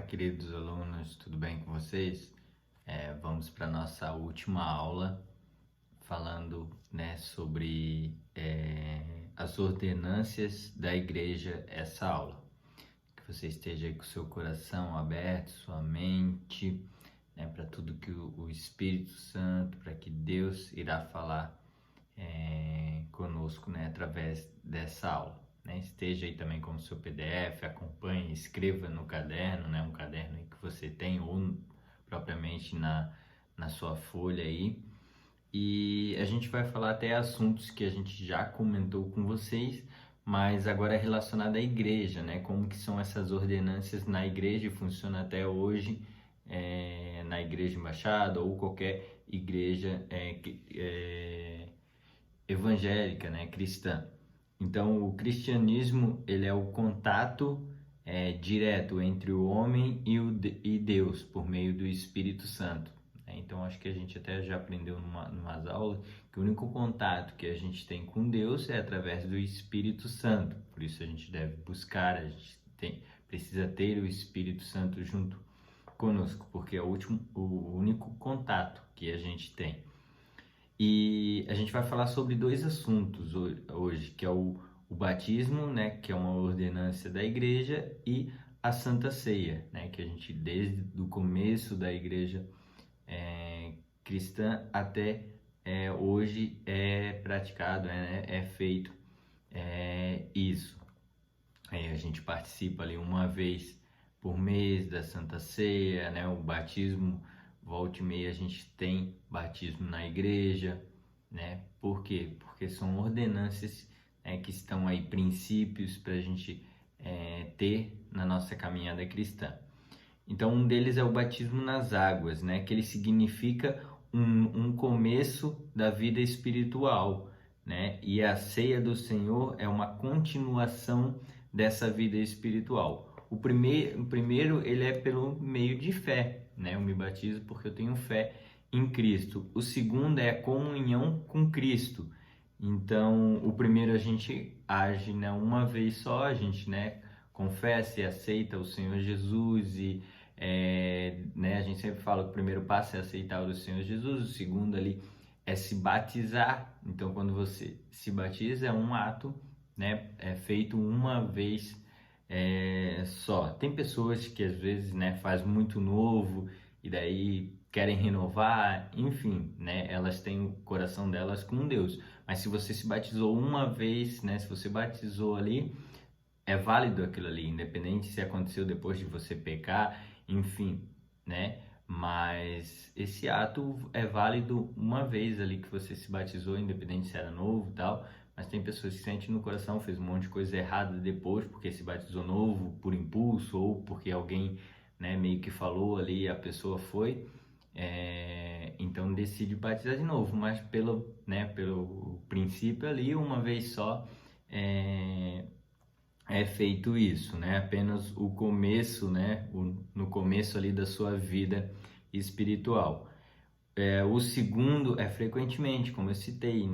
queridos alunos, tudo bem com vocês? Vamos para a nossa última aula, falando, sobre as ordenâncias da igreja, essa aula. Que você esteja aí com o seu coração aberto, sua mente, para tudo que o Espírito Santo, para que Deus irá falar conosco, através dessa aula. Esteja aí também com o seu PDF, acompanhe, escreva no caderno, um caderno aí que você tem, ou propriamente na sua folha aí. E a gente vai falar até assuntos que a gente já comentou com vocês, mas agora é relacionado à igreja, como que são essas ordenâncias na igreja e funciona até hoje, na igreja embaixada ou qualquer igreja evangélica, cristã. Então, o cristianismo, ele é o contato direto entre o homem e Deus, por meio do Espírito Santo. Então, acho que a gente até já aprendeu numas aulas que o único contato que a gente tem com Deus é através do Espírito Santo. Por isso a gente deve buscar, a gente precisa ter o Espírito Santo junto conosco, porque é o único contato que a gente tem. E a gente vai falar sobre dois assuntos hoje, que é o batismo, que é uma ordenança da igreja, e a Santa Ceia, que a gente desde o começo da igreja cristã até hoje é praticado, é feito isso. A gente participa ali uma vez por mês da Santa Ceia, o batismo. Volta e meia a gente tem batismo na igreja, Por quê? Porque são ordenâncias que estão aí, princípios para a gente ter na nossa caminhada cristã. Então, um deles é o batismo nas águas, que ele significa um começo da vida espiritual, E a ceia do Senhor é uma continuação dessa vida espiritual. O primeiro ele é pelo meio de fé, Eu me batizo porque eu tenho fé em Cristo. O segundo é a comunhão com Cristo. Então, o primeiro a gente age, uma vez só, a gente, confessa e aceita o Senhor Jesus e, a gente sempre fala que o primeiro passo é aceitar o Senhor Jesus, o segundo ali é se batizar. Então, quando você se batiza, é um ato, é feito uma vez só. Tem pessoas que às vezes, faz muito novo e daí querem renovar, enfim, elas têm o coração delas com Deus. Mas se você se batizou uma vez, se você batizou ali, é válido aquilo ali, independente se aconteceu depois de você pecar, enfim, Mas esse ato é válido uma vez ali que você se batizou, independente se era novo e tal. Mas tem pessoas que sentem no coração, fez um monte de coisa errada depois, porque se batizou novo por impulso ou porque alguém, meio que falou ali, a pessoa foi. Então decide batizar de novo, mas pelo princípio ali, uma vez só é feito isso, Apenas o começo, no começo ali da sua vida espiritual. O segundo é frequentemente, como eu citei,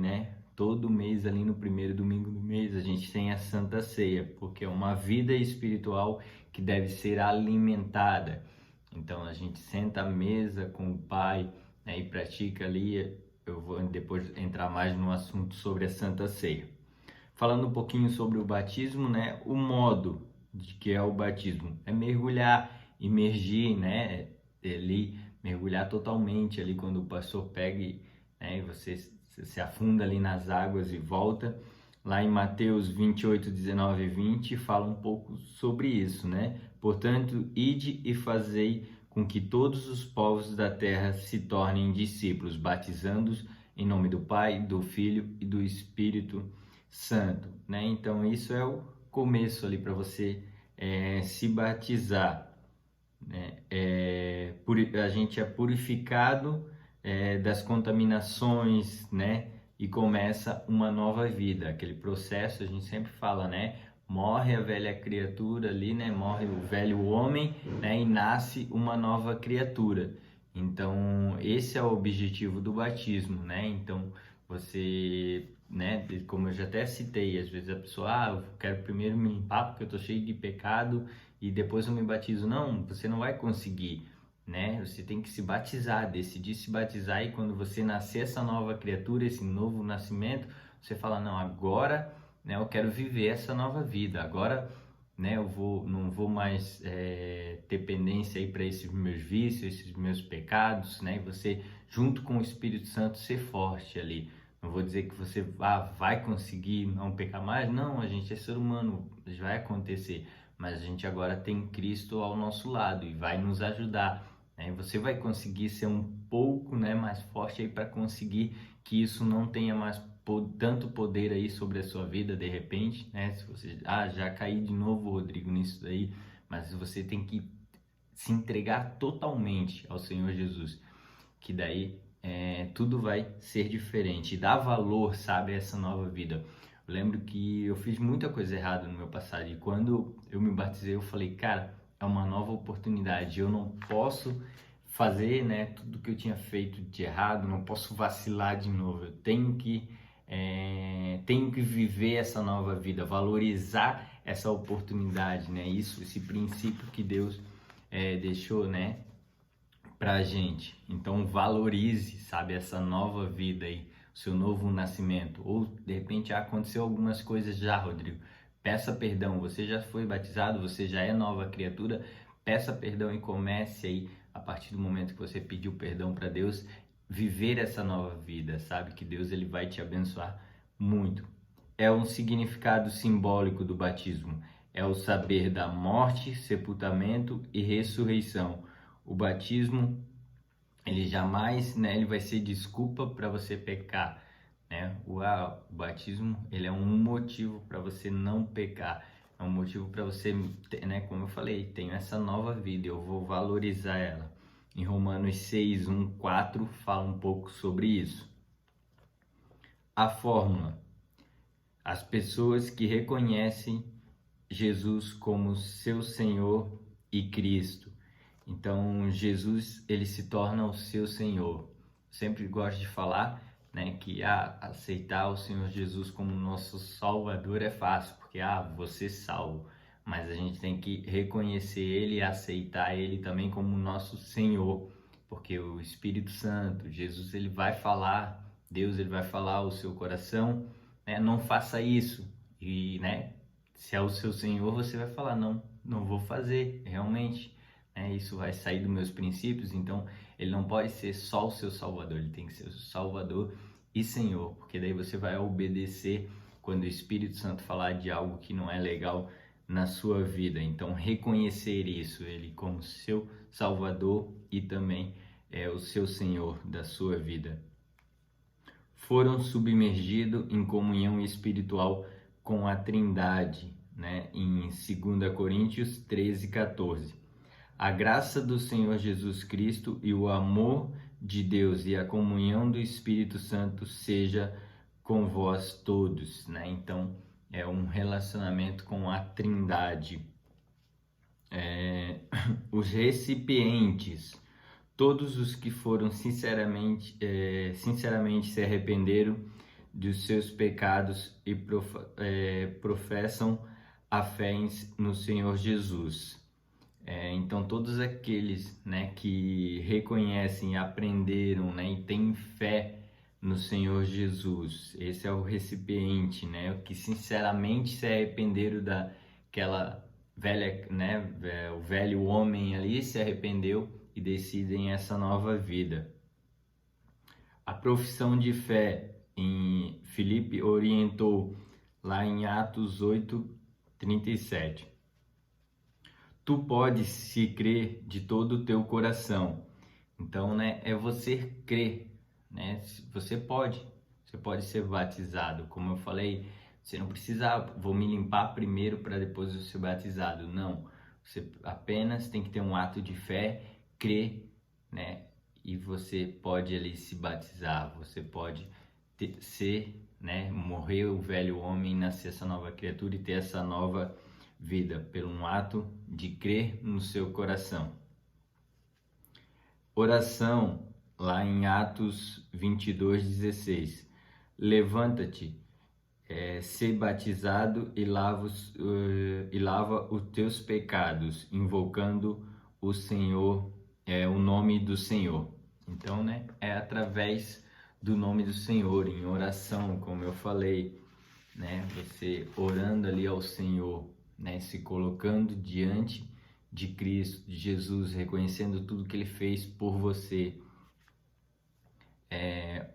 Todo mês ali no primeiro domingo do mês a gente tem a Santa Ceia, porque é uma vida espiritual que deve ser alimentada. Então a gente senta à mesa com o Pai, e pratica ali. Eu vou depois entrar mais no assunto sobre a Santa Ceia. Falando um pouquinho sobre o batismo, o modo de que é o batismo é mergulhar, imergir, ali, mergulhar totalmente ali quando o pastor pega e você se afunda ali nas águas e volta. Lá em Mateus 28, 19 e 20 fala um pouco sobre isso, Portanto, ide e fazei com que todos os povos da terra se tornem discípulos, batizando-os em nome do Pai, do Filho e do Espírito Santo, Então, isso é o começo ali para você se batizar, A gente é purificado das contaminações, E começa uma nova vida. Aquele processo, a gente sempre fala, Morre a velha criatura ali, Morre o velho homem, E nasce uma nova criatura. Então, esse é o objetivo do batismo, Então, você, como eu já até citei, às vezes a pessoa, eu quero primeiro me limpar porque eu tô cheio de pecado e depois eu me batizo. Não, você não vai conseguir, né? Você tem que se batizar, decidir se batizar, e quando você nascer essa nova criatura, esse novo nascimento, você fala, não, agora, né, eu quero viver essa nova vida, agora, né, não vou mais ter pendência aí para esses meus vícios, esses meus pecados, né? E você, junto com o Espírito Santo, ser forte ali. Não vou dizer que você vai conseguir não pecar mais, não, a gente é ser humano, vai acontecer, mas a gente agora tem Cristo ao nosso lado e vai nos ajudar, né? Você vai conseguir ser um pouco, né, mais forte aí para conseguir que isso não tenha mais tanto poder aí sobre a sua vida de repente, né? Se você já caí de novo, Rodrigo, nisso daí, mas você tem que se entregar totalmente ao Senhor Jesus, que daí tudo vai ser diferente, e dar valor, sabe, a essa nova vida. Eu lembro que eu fiz muita coisa errada no meu passado, e quando eu me batizei eu falei, cara, é uma nova oportunidade, eu não posso fazer, né, tudo que eu tinha feito de errado, não posso vacilar de novo, eu tenho que viver essa nova vida, valorizar essa oportunidade, né? Esse princípio que Deus deixou, né, pra gente. Então valorize, sabe, essa nova vida aí, o seu novo nascimento. Ou de repente aconteceu algumas coisas já, Rodrigo. Peça perdão, você já foi batizado, você já é nova criatura. Peça perdão e comece aí, a partir do momento que você pediu perdão para Deus, viver essa nova vida, sabe? Que Deus ele vai te abençoar muito. É um significado simbólico do batismo. É o saber da morte, sepultamento e ressurreição. O batismo, ele jamais, né, ele vai ser desculpa para você pecar, né? O batismo, ele é um motivo para você não pecar. É um motivo para você, né, como eu falei, tenho essa nova vida, eu vou valorizar ela. Em Romanos 6, 1, 4 fala um pouco sobre isso. A fórmula: as pessoas que reconhecem Jesus como seu Senhor e Cristo. Então, Jesus, ele se torna o seu Senhor. Sempre gosto de falar, né, que aceitar o Senhor Jesus como nosso Salvador é fácil, porque você salvo. Mas a gente tem que reconhecer ele e aceitar ele também como nosso Senhor, porque o Espírito Santo, Jesus, ele vai falar, Deus, ele vai falar ao seu coração, né, não faça isso. E, né, se é o seu Senhor, você vai falar, não vou fazer, realmente. Isso vai sair dos meus princípios, então ele não pode ser só o seu Salvador, ele tem que ser o Salvador e Senhor, porque daí você vai obedecer quando o Espírito Santo falar de algo que não é legal na sua vida. Então reconhecer isso, ele como seu Salvador e também o seu Senhor da sua vida. Foram submergidos em comunhão espiritual com a Trindade, né? Em 2 Coríntios 13, 14. A graça do Senhor Jesus Cristo e o amor de Deus e a comunhão do Espírito Santo seja com vós todos, né? Então, é um relacionamento com a Trindade. Os recipientes, todos os que foram sinceramente se arrependeram dos seus pecados e professam a fé no Senhor Jesus. Então todos aqueles, né, que reconhecem, aprenderam, né, e têm fé no Senhor Jesus, esse é o recipiente, né, que sinceramente se arrependeram daquela velha, né, o velho homem ali se arrependeu e decidem essa nova vida. A profissão de fé em Filipe orientou lá em Atos 8:37. Tu podes se crer de todo o teu coração. Então, né, é você crer, né? Você pode ser batizado. Como eu falei, você não precisa, vou me limpar primeiro para depois eu ser batizado. Não, você apenas tem que ter um ato de fé, crer, né? E você pode ali se batizar. Você pode né, morrer o velho homem, nascer essa nova criatura e ter essa nova vida, pelo um ato de crer no seu coração. Oração, lá em Atos 22:16. Levanta-te, ser batizado e lava os teus pecados, invocando o Senhor, o nome do Senhor. Então, né, é através do nome do Senhor, em oração, como eu falei, né, você orando ali ao Senhor, né, se colocando diante de Cristo, de Jesus, reconhecendo tudo que Ele fez por você.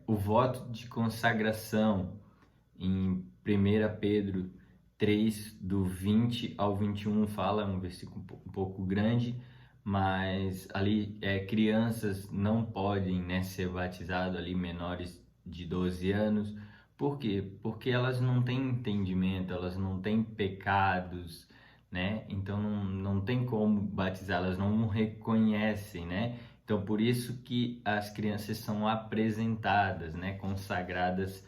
O voto de consagração, em 1 Pedro 3, do 20 ao 21, fala, um versículo um pouco grande, mas ali crianças não podem, né, ser batizadas ali, menores de 12 anos. Por quê? Porque elas não têm entendimento, elas não têm pecados, né? Então não tem como batizar, elas não reconhecem, né? Então por isso que as crianças são apresentadas, né, consagradas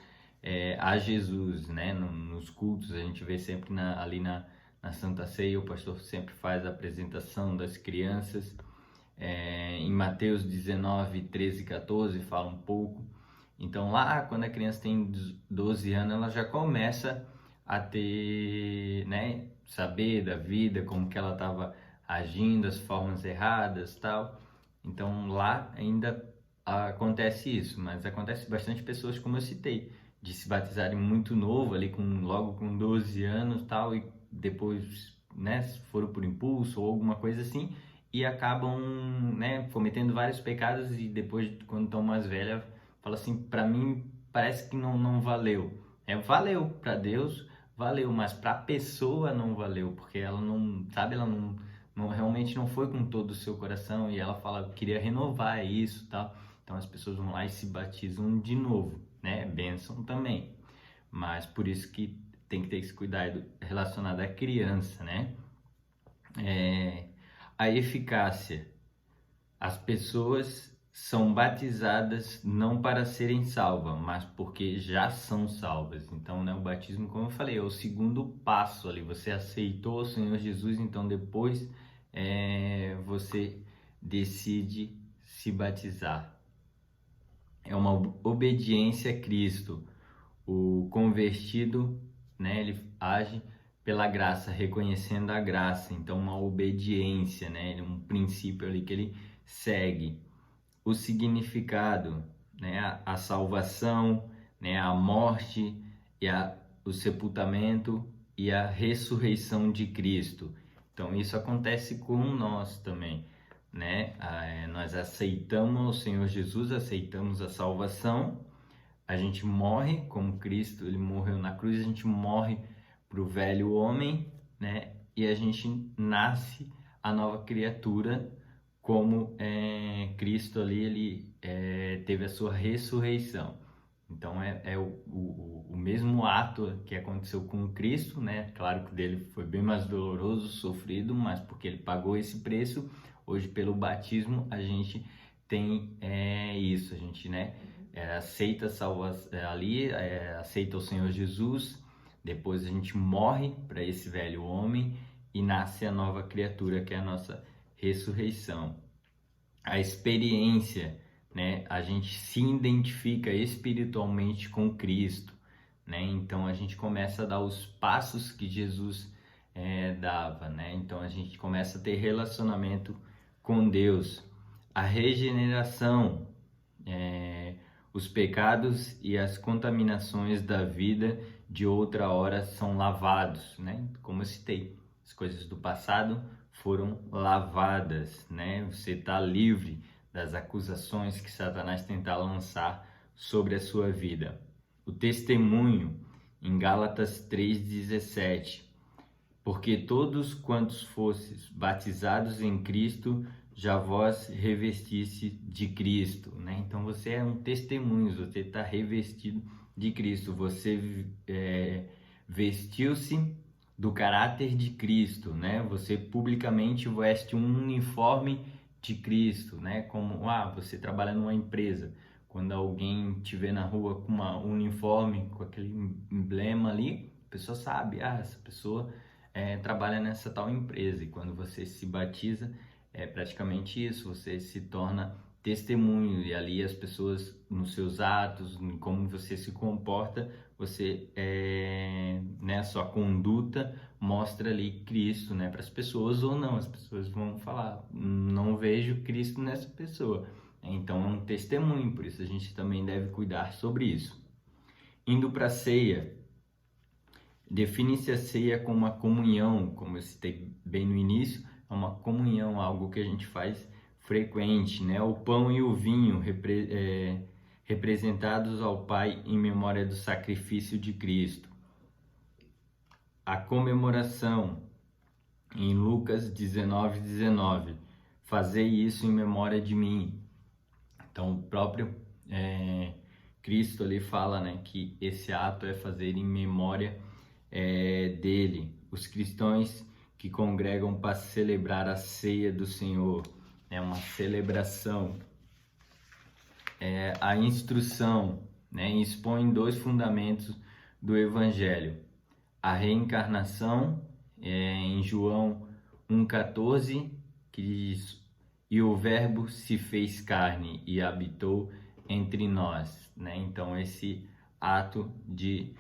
a Jesus, né? Nos cultos a gente vê sempre ali na Santa Ceia, o pastor sempre faz a apresentação das crianças. Em Mateus 19, 13 e 14 fala um pouco. Então lá, quando a criança tem 12 anos, ela já começa a ter, né, saber da vida, como que ela estava agindo, as formas erradas, tal. Então lá ainda acontece isso, mas acontece bastante pessoas, como eu citei, de se batizarem muito novo, ali logo com 12 anos, tal, e depois, né, foram por impulso ou alguma coisa assim, e acabam, né, cometendo vários pecados, e depois, quando estão mais velhas, fala assim, para mim parece que não valeu. Valeu para Deus, valeu, mas para a pessoa não valeu, porque ela não, sabe, ela não realmente não foi com todo o seu coração, e ela fala, queria renovar isso, tal. Então as pessoas vão lá e se batizam de novo, né? Bênção também. Mas por isso que tem que ter esse cuidado relacionado à criança, né? A eficácia. As pessoas são batizadas não para serem salvas, mas porque já são salvas. Então, né, o batismo, como eu falei, é o segundo passo ali. Você aceitou o Senhor Jesus, então depois você decide se batizar. É uma obediência a Cristo. O convertido, né, ele age pela graça, reconhecendo a graça. Então, uma obediência, né, um princípio ali que ele segue. O significado, né, a salvação, né, a morte e o sepultamento e a ressurreição de Cristo. Então, isso acontece com nós também, né? Nós aceitamos o Senhor Jesus, aceitamos a salvação, a gente morre como Cristo, ele morreu na cruz, a gente morre para o velho homem, né? E a gente nasce a nova criatura, como Cristo ali, ele teve a sua ressurreição. Então é o mesmo ato que aconteceu com Cristo, né? Claro que dele foi bem mais doloroso, sofrido, mas porque ele pagou esse preço, hoje pelo batismo a gente tem isso, a gente, né, aceita aceita o Senhor Jesus, depois a gente morre para esse velho homem e nasce a nova criatura, que é a nossa ressurreição. A experiência, né? A gente se identifica espiritualmente com Cristo, né? Então a gente começa a dar os passos que Jesus dava, né? Então a gente começa a ter relacionamento com Deus. A regeneração, os pecados e as contaminações da vida de outra hora são lavados, né? Como eu citei, as coisas do passado foram lavadas, né? Você está livre das acusações que Satanás tenta lançar sobre a sua vida. O testemunho, em Gálatas 3,17, porque todos quantos fostes batizados em Cristo, já vós revestisse de Cristo, né? Então você é um testemunho, você está revestido de Cristo, você vestiu-se do caráter de Cristo, né? Você publicamente veste um uniforme de Cristo, né? Como você trabalha numa empresa, quando alguém te vê na rua com um uniforme, com aquele emblema ali, a pessoa sabe, essa pessoa trabalha nessa tal empresa. E quando você se batiza, é praticamente isso, você se torna testemunho, e ali as pessoas, nos seus atos, em como você se comporta, você, né, sua conduta mostra ali Cristo, né, para as pessoas, ou não, as pessoas vão falar, não vejo Cristo nessa pessoa. Então é um testemunho, por isso a gente também deve cuidar sobre isso. Indo para a ceia, define-se a ceia como uma comunhão, como eu citei bem no início, é uma comunhão, algo que a gente faz frequente, né? O pão e o vinho representados ao Pai em memória do sacrifício de Cristo. A comemoração em Lucas 19:19, fazei isso em memória de mim. Então o próprio Cristo ali fala, né, que esse ato é fazer em memória dele. Os cristãos que congregam para celebrar a ceia do Senhor, é uma celebração. A instrução, né, expõe dois fundamentos do Evangelho: a reencarnação, em João 1,14, que diz: e o Verbo se fez carne e habitou entre nós, né? Então esse ato de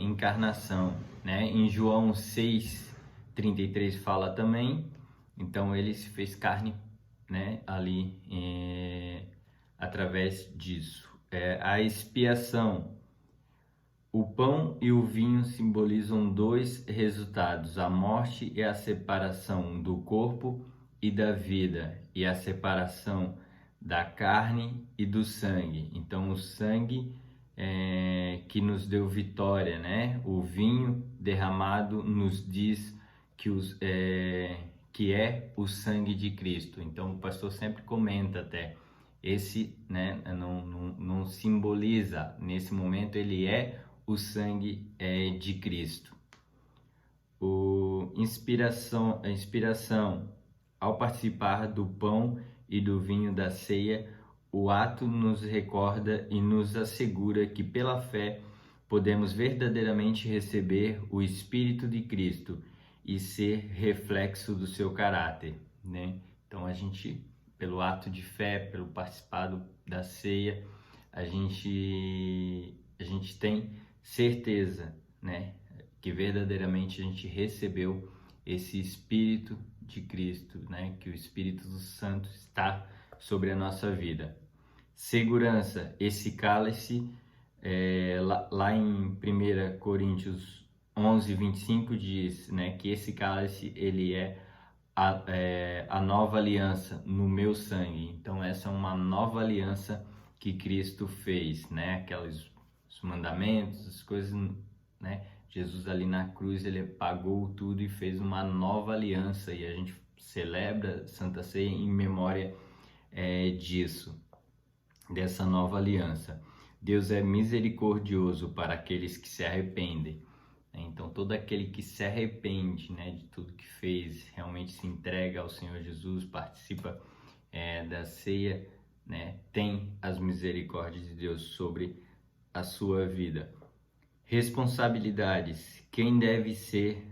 encarnação, né? Em João 6,33 fala também, então ele se fez carne, né? Ali através disso. A expiação. O pão e o vinho simbolizam dois resultados: a morte e a separação do corpo e da vida, e a separação da carne e do sangue. Então, o sangue que nos deu vitória, né? O vinho derramado nos diz que é o sangue de Cristo. Então, o pastor sempre comenta até, esse, né, não simboliza, nesse momento ele é o sangue de Cristo. A inspiração. Ao participar do pão e do vinho da ceia, o ato nos recorda e nos assegura que pela fé podemos verdadeiramente receber o Espírito de Cristo e ser reflexo do seu caráter, né? Então a gente, pelo ato de fé, pelo participar da ceia, a gente tem certeza, né, que verdadeiramente a gente recebeu esse Espírito de Cristo, né, que o Espírito Santo está sobre a nossa vida. Segurança. Esse cálice, lá em 1 Coríntios 11:25 diz, né, que esse cálice ele é a nova aliança no meu sangue. Então essa é uma nova aliança que Cristo fez, né? Aqueles os mandamentos, as coisas, né? Jesus ali na cruz, ele pagou tudo e fez uma nova aliança, e a gente celebra Santa Ceia em memória disso, dessa nova aliança. Deus é misericordioso para aqueles que se arrependem. Então todo aquele que se arrepende, né, de tudo que fez, realmente se entrega ao Senhor Jesus, participa da ceia, né, tem as misericórdias de Deus sobre a sua vida. Responsabilidades. Quem deve ser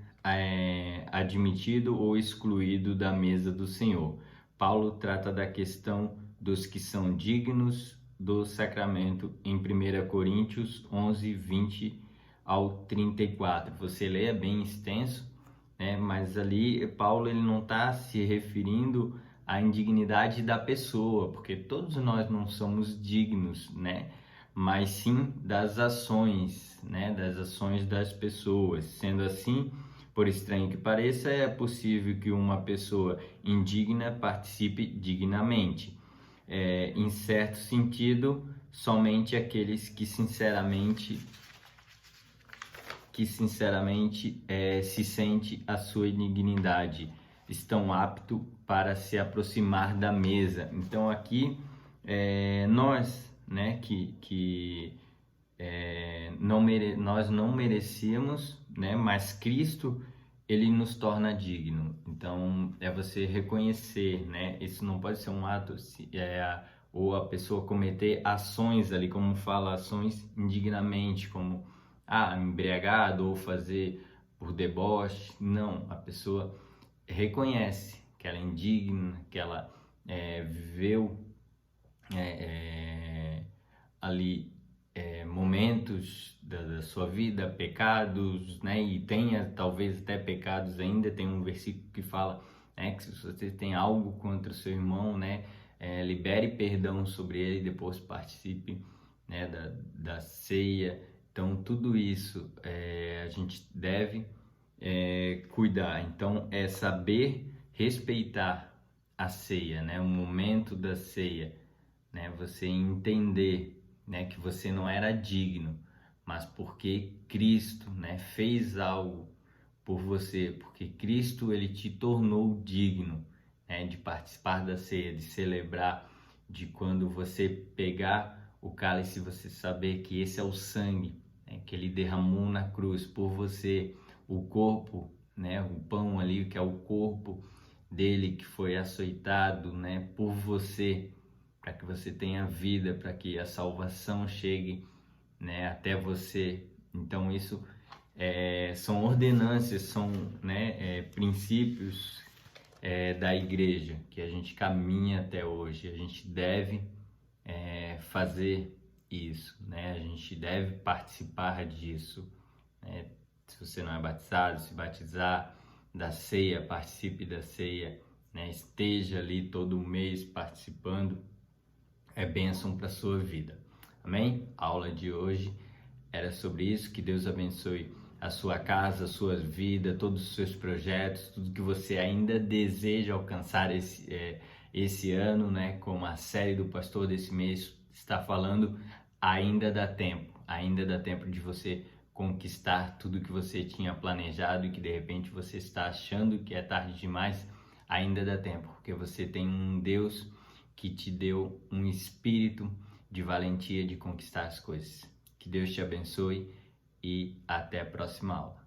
admitido ou excluído da mesa do Senhor? Paulo trata da questão dos que são dignos do sacramento em 1 Coríntios 11:20 ao 34. Você lê, é bem extenso, né? Mas ali Paulo ele não está se referindo à indignidade da pessoa, porque todos nós não somos dignos, né? Mas sim das ações, né? Das ações das pessoas. Sendo assim, por estranho que pareça, é possível que uma pessoa indigna participe dignamente. Em certo sentido, somente aqueles que sinceramente se sente a sua indignidade estão aptos para se aproximar da mesa. Então aqui nós, né, nós não merecíamos, né, mas Cristo ele nos torna digno. Então é você reconhecer, né? Isso não pode ser um ato ou a pessoa cometer ações ali, como fala, ações indignamente, como embriagado ou fazer por deboche. Não, a pessoa reconhece que ela é indigna, que ela viveu ali momentos da sua vida, pecados, né? E tenha talvez até pecados ainda. Tem um versículo que fala, né, que se você tem algo contra o seu irmão, né, libere perdão sobre ele, depois participe, né, da ceia. Então tudo isso a gente deve cuidar. Então é saber respeitar a ceia, né, o momento da ceia, né, você entender, né, que você não era digno, mas porque Cristo, né, fez algo por você, porque Cristo ele te tornou digno, né, de participar da ceia, de celebrar, de quando você pegar o cálice, você saber que esse é o sangue, né, que ele derramou na cruz por você, o corpo, né, o pão ali que é o corpo dele que foi açoitado, né, por você, para que você tenha vida, para que a salvação chegue, né, até você. Então isso são ordenanças, são, né, princípios da igreja que a gente caminha até hoje. A gente deve fazer isso, né? A gente deve participar disso, né? Se você não é batizado, se batizar, da ceia, participe da ceia, né? Esteja ali todo mês participando, é bênção para a sua vida. Amém? A aula de hoje era sobre isso. Que Deus abençoe a sua casa, a sua vida, todos os seus projetos, tudo que você ainda deseja alcançar esse ano, né? Como a série do pastor desse mês está falando, ainda dá tempo de você conquistar tudo que você tinha planejado e que de repente você está achando que é tarde demais. Ainda dá tempo, porque você tem um Deus que te deu um espírito de valentia de conquistar as coisas. Que Deus te abençoe e até a próxima aula.